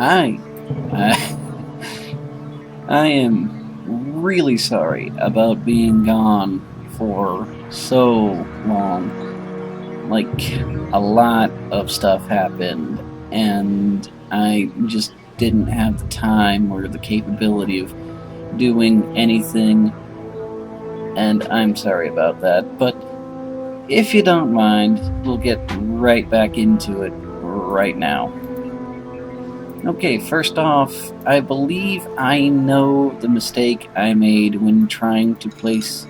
Hi. I, I am really sorry about being gone for so long. Like, a lot of stuff happened, and I just didn't have the time or the capability of doing anything, and I'm sorry about that. But if you don't mind, we'll get right back into it right now. Okay, first off, I believe I know the mistake I made when trying to place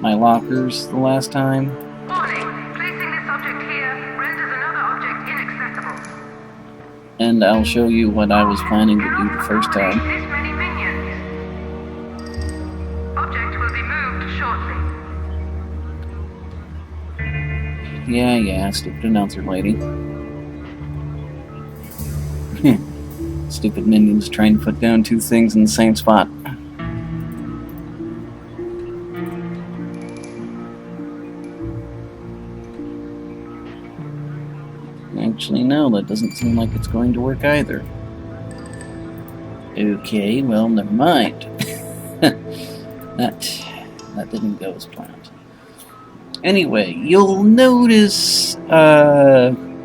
my lockers the last time. Warning, placing this object here renders another object inaccessible. And I'll show you what I was planning to do the first time. This many minions. Object will be moved shortly. Yeah, stupid announcer lady. Stupid minions trying to put down two things in the same spot. Actually, no, that doesn't seem like it's going to work either. Okay, well, never mind. that didn't go as planned. Anyway, you'll notice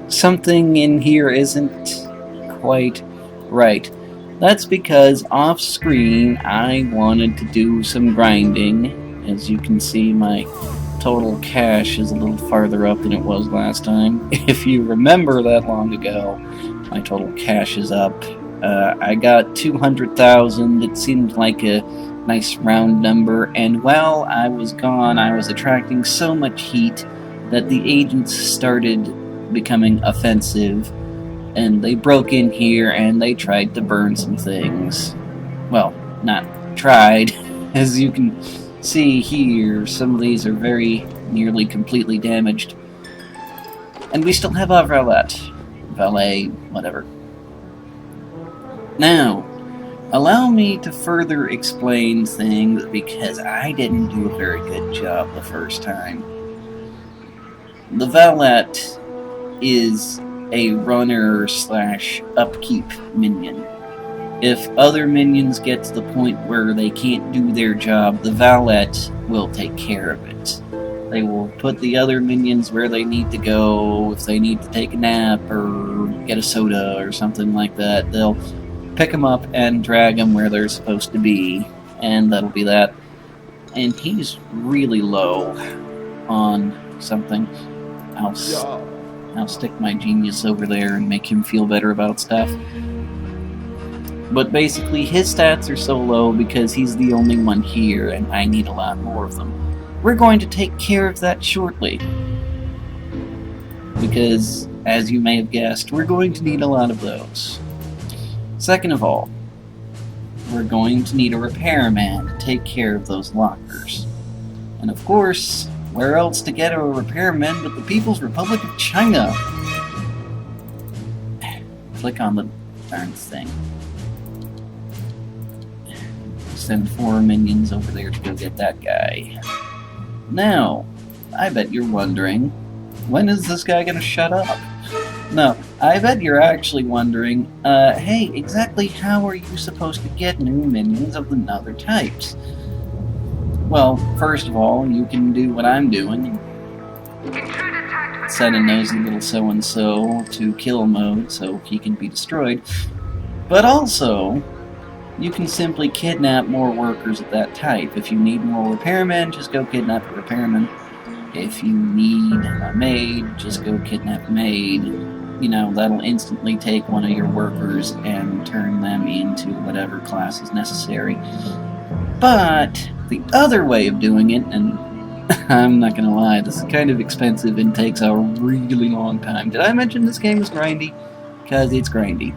something in here isn't quite right. That's because off screen I wanted to do some grinding. As you can see, my total cash is a little farther up than it was last time. If you remember that long ago, my total cash is up. I got 200,000. It seemed like a nice round number, and while I was gone, I was attracting so much heat that the agents started becoming offensive, and they broke in here and they tried to burn some things. Well, not tried. As you can see here, some of these are very nearly completely damaged. And we still have our valet, whatever. Now, allow me to further explain things because I didn't do a very good job the first time. The valet is a runner / upkeep minion. If other minions get to the point where they can't do their job, the valet will take care of it. They will put the other minions where they need to go. If they need to take a nap or get a soda or something like that, they'll pick them up and drag them where they're supposed to be, and that'll be that. And he's really low on something. I'll stick my genius over there and make him feel better about stuff. But basically, his stats are so low because he's the only one here, and I need a lot more of them. We're going to take care of that shortly. Because, as you may have guessed, we're going to need a lot of those. Second of all, we're going to need a repairman to take care of those lockers. And of course, where else to get a repairman but the People's Republic of China? Click on the darn thing. Send 4 minions over there to go get that guy. Now, I bet you're wondering, when is this guy gonna shut up? No, I bet you're actually wondering, hey, exactly how are you supposed to get new minions of the other types? Well, first of all, you can do what I'm doing. Set a nosy little so-and-so to kill mode so he can be destroyed. But also, you can simply kidnap more workers of that type. If you need more repairmen, just go kidnap a repairman. If you need a maid, just go kidnap a maid. You know, that'll instantly take one of your workers and turn them into whatever class is necessary. But the other way of doing it, and I'm not gonna lie, this is kind of expensive and takes a really long time. Did I mention this game is grindy? Because it's grindy.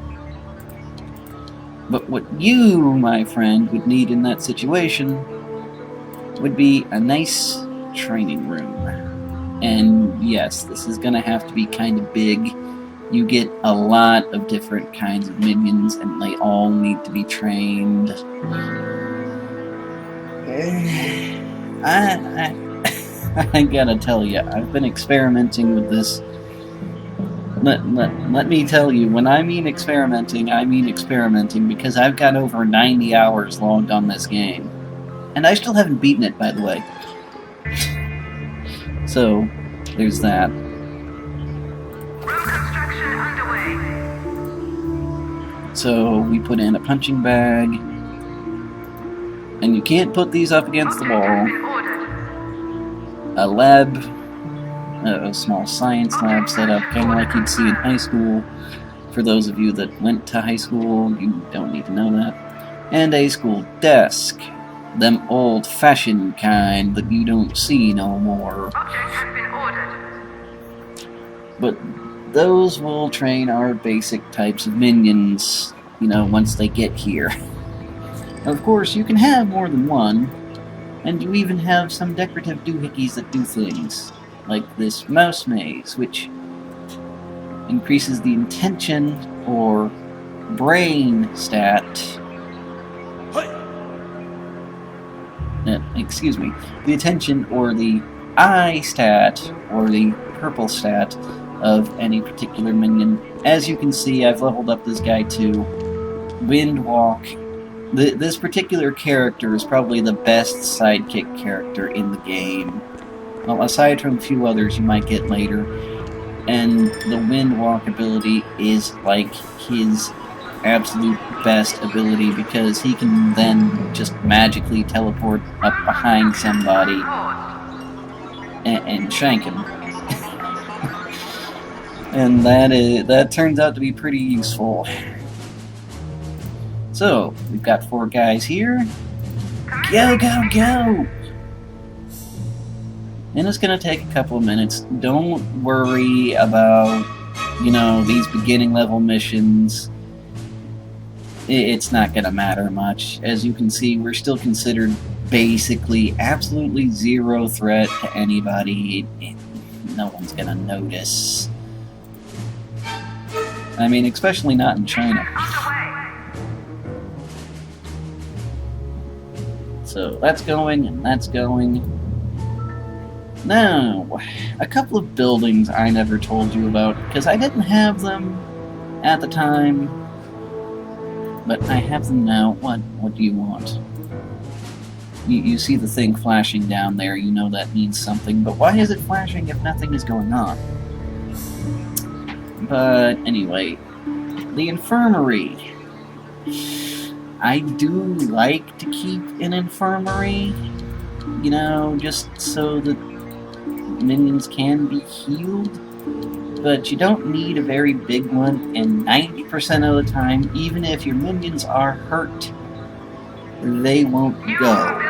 But what you, my friend, would need in that situation would be a nice training room. And yes, this is gonna have to be kind of big. You get a lot of different kinds of minions, and they all need to be trained. I gotta tell you, I've been experimenting with this let me tell you, when I mean experimenting, because I've got over 90 hours logged on this game. And I still haven't beaten it, by the way. So, there's that. Road construction underway. So, we put in a punching bag. And you can't put these up against the wall. A lab, a small science lab set up, kind of like you'd see in high school. For those of you that went to high school, you don't need to know that. And a school desk. Them old-fashioned kind that you don't see no more. Object has been ordered. But those will train our basic types of minions, you know, once they get here. Of course, you can have more than one, and you even have some decorative doohickeys that do things, like this mouse maze, which increases the intention or brain stat. Excuse me, the attention or the eye stat or the purple stat of any particular minion. As you can see, I've leveled up this guy to Windwalk. This particular character is probably the best sidekick character in the game. Well, aside from a few others you might get later. And the Windwalk ability is like his absolute best ability, because he can then just magically teleport up behind somebody and shank him. And that turns out to be pretty useful. So, we've got 4 guys here. Go, go, go! And it's gonna take a couple of minutes. Don't worry about, you know, these beginning level missions. It's not gonna matter much. As you can see, we're still considered basically absolutely zero threat to anybody. No one's gonna notice. I mean, especially not in China. So that's going, and that's going. Now, a couple of buildings I never told you about, because I didn't have them at the time, but I have them now. What do you want? You see the thing flashing down there, you know that means something, but why is it flashing if nothing is going on? But anyway, the infirmary. I do like to keep an infirmary, you know, just so that minions can be healed, but you don't need a very big one, and 90% of the time, even if your minions are hurt, they won't go.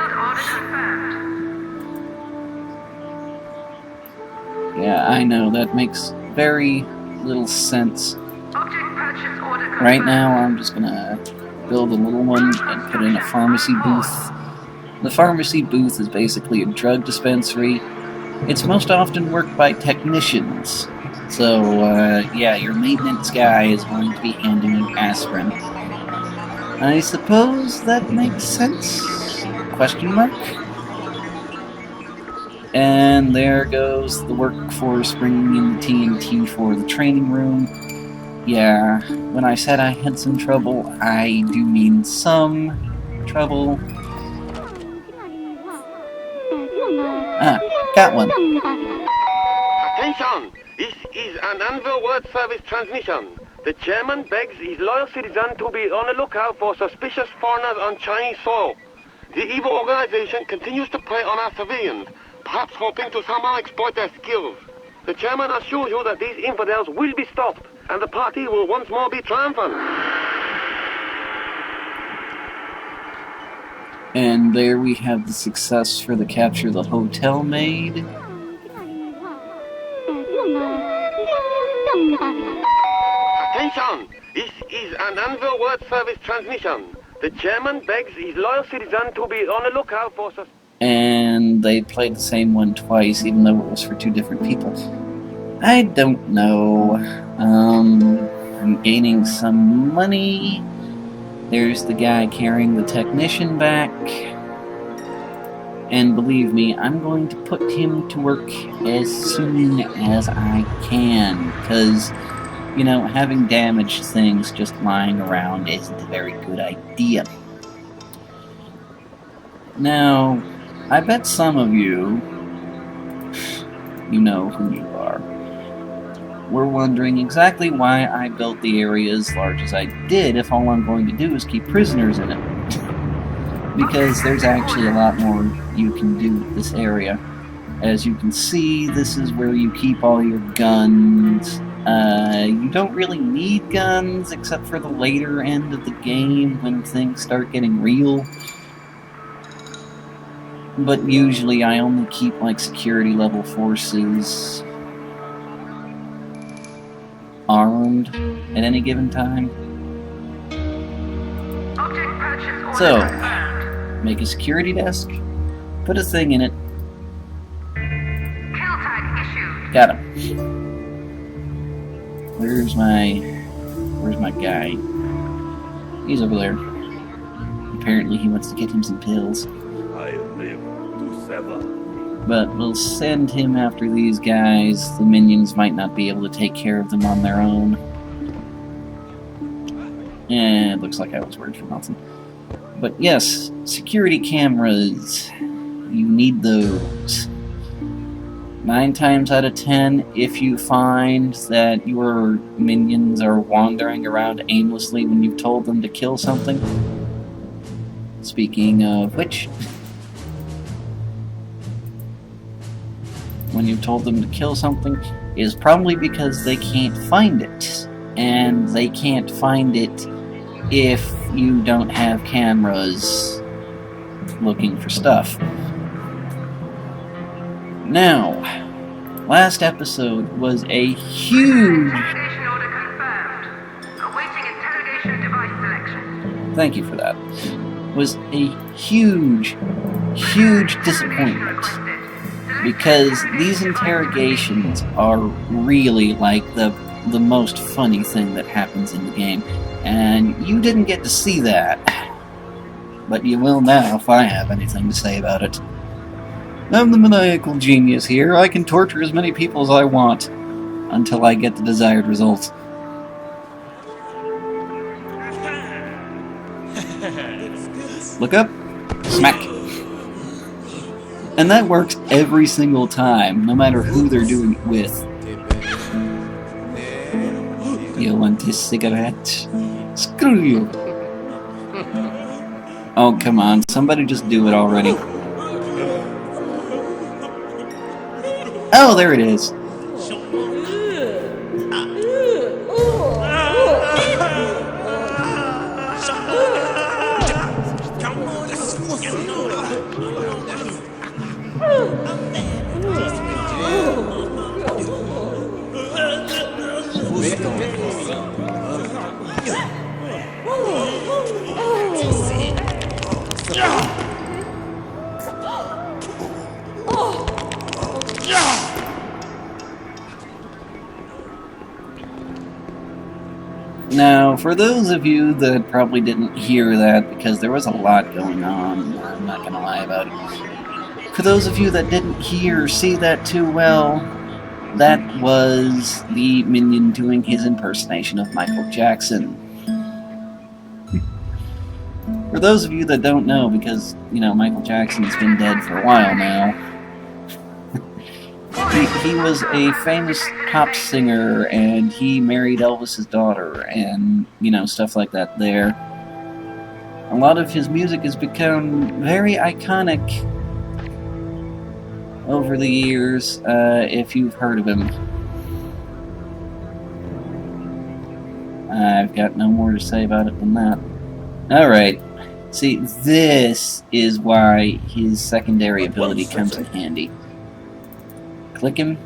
Yeah, I know, that makes very little sense. Right now, I'm just gonna build a little one and put in a pharmacy booth. The pharmacy booth is basically a drug dispensary. It's most often worked by technicians. So, yeah, your maintenance guy is going to be handing you aspirin. I suppose that makes sense? Question mark? And there goes the workforce bringing in the TNT for the training room. Yeah, when I said I had some trouble, I do mean some trouble. Ah, got one. Attention! This is an Anvil World Service transmission. The chairman begs his loyal citizens to be on the lookout for suspicious foreigners on Chinese soil. The evil organization continues to prey on our civilians, perhaps hoping to somehow exploit their skills. The chairman assures you that these infidels will be stopped, and the party will once more be triumphant. And there we have the success for the capture of the hotel maid. Attention! This is an Anvil World Service transmission. The chairman begs his loyal citizens to be on the lookout for and they played the same one twice, even though it was for 2 different people. I don't know. I'm gaining some money. There's the guy carrying the technician back. And believe me, I'm going to put him to work as soon as I can, because you know, having damaged things just lying around isn't a very good idea. Now, I bet some of you know who you are. We're wondering exactly why I built the area as large as I did if all I'm going to do is keep prisoners in it. Because there's actually a lot more you can do with this area. As you can see, this is where you keep all your guns. You don't really need guns except for the later end of the game when things start getting real. But usually I only keep like security level forces armed at any given time. So, make a security desk, put a thing in it. Got him. Where's my guy? He's over there. Apparently he wants to get him some pills. But we'll send him after these guys. The minions might not be able to take care of them on their own. It looks like I was worried for nothing. But yes, security cameras. You need those. 9 times out of 10, if you find that your minions are wandering around aimlessly when you've told them to kill something. Speaking of which, when you've told them to kill something, is probably because they can't find it. And they can't find it if you don't have cameras looking for stuff. Now, last episode was a huge... Thank you for that. Was a huge disappointment. Because these interrogations are really like the most funny thing that happens in the game. And you didn't get to see that. But you will now if I have anything to say about it. I'm the maniacal genius here. I can torture as many people as I want until I get the desired result. Look up. Smack. And that works every single time, no matter who they're doing it with. You want this cigarette? Screw you. Oh, come on. Somebody just do it already. Oh, there it is. Now, for those of you that probably didn't hear that, because there was a lot going on, I'm not going to lie about it. For those of you that didn't hear or see that too well, that was the minion doing his impersonation of Michael Jackson. For those of you that don't know, because, you know, Michael Jackson's been dead for a while now, he was a famous pop singer, and he married Elvis's daughter, and, you know, stuff like that there. A lot of his music has become very iconic over the years, if you've heard of him. I've got no more to say about it than that. Alright. See, this is why his secondary ability comes in handy. Click him.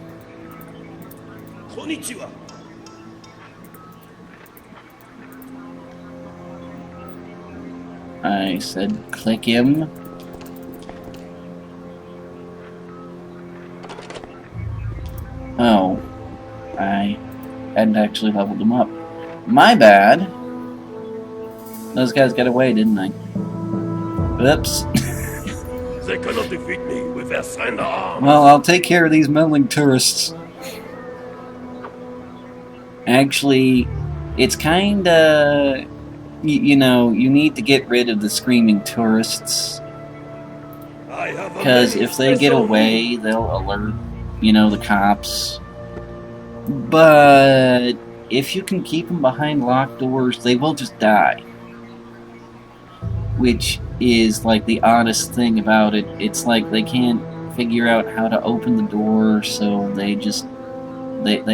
I said click him. Oh, I hadn't actually leveled him up. My bad. Those guys got away, didn't they? Oops. They cannot defeat me with their slender arms. Well, I'll take care of these meddling tourists. Actually, it's kinda... You know, you need to get rid of the screaming tourists. I have a Because many if they get special away, they'll alert, you know, the cops. But if you can keep them behind locked doors, they will just die. Which is like the oddest thing about it. It's like they can't figure out how to open the door, so they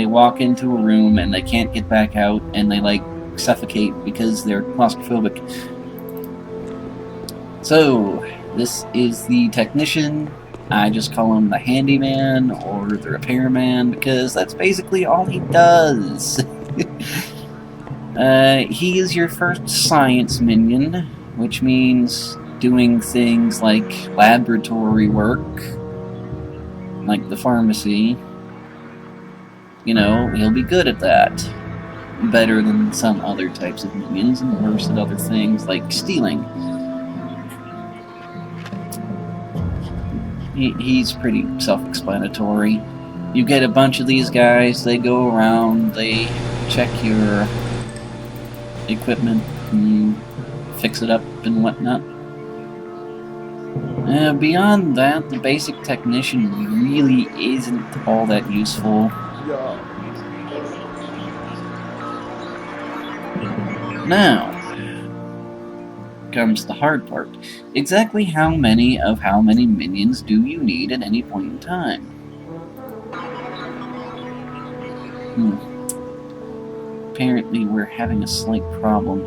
walk into a room and they can't get back out, and they like suffocate because they're claustrophobic. So this is the technician. I just call him the handyman or the repairman because that's basically all he does. He is your first science minion, which means doing things like laboratory work, like the pharmacy. You know, he'll be good at that. Better than some other types of minions, and worse at other things like stealing. He's pretty self-explanatory. You get a bunch of these guys, they go around, they check your equipment and fix it up and whatnot. Beyond that, the basic technician really isn't all that useful. Now comes the hard part. Exactly how many minions do you need at any point in time? Apparently we're having a slight problem.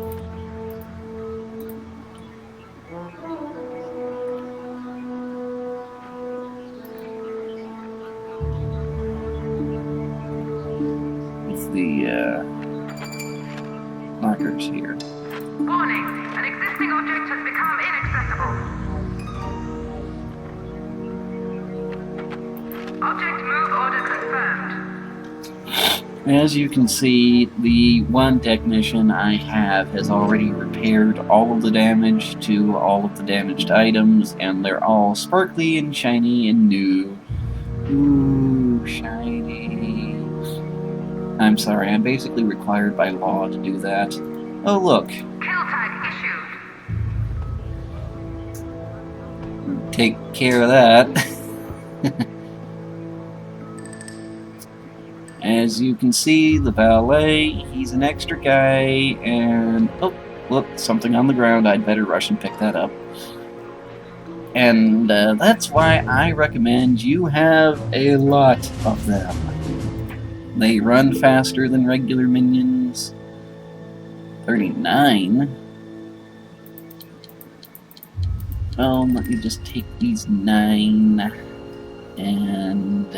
With the lockers here. Warning, an existing object has become inaccessible. Object move order confirmed. As you can see, the one technician I have has already repaired all of the damage to all of the damaged items, and they're all sparkly and shiny and new. Ooh, shiny. I'm sorry, I'm basically required by law to do that. Oh, look. Kill tag issued. Take care of that. As you can see, the valet, he's an extra guy, and... oh, look, something on the ground. I'd better rush and pick that up. And that's why I recommend you have a lot of them. They run faster than regular minions. 39? Well, let me just take these 9 and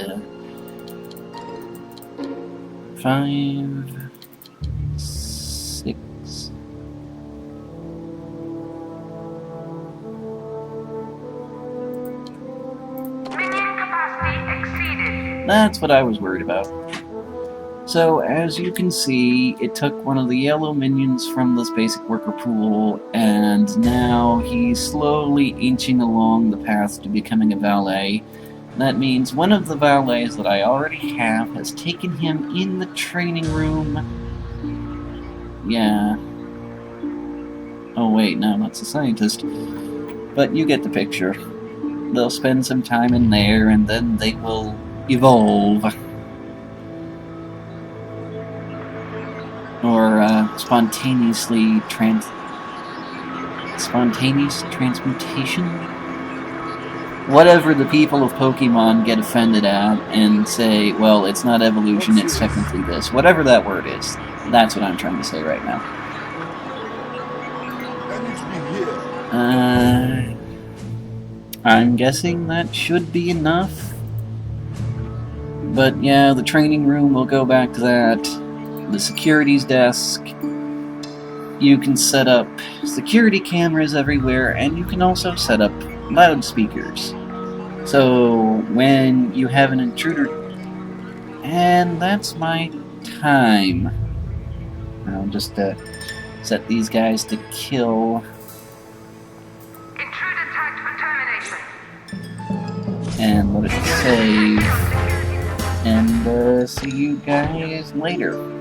5, 6. Minion capacity exceeded. That's what I was worried about. So, as you can see, it took one of the yellow minions from this basic worker pool, and now he's slowly inching along the path to becoming a valet. That means one of the valets that I already have has taken him in the training room. Yeah. Oh wait, no, that's a scientist. But you get the picture. They'll spend some time in there, and then they will evolve. Or spontaneous transmutation? Whatever the people of Pokemon get offended at and say, well, it's not evolution, it's technically this. Whatever that word is, that's what I'm trying to say right now. I'm guessing that should be enough. But yeah, the training room, we'll go back to that. The security's desk. You can set up security cameras everywhere, and you can also set up loudspeakers. So when you have an intruder... And that's my time. I'll just set these guys to kill. Intruder tagged for termination. And let it save. And see you guys later.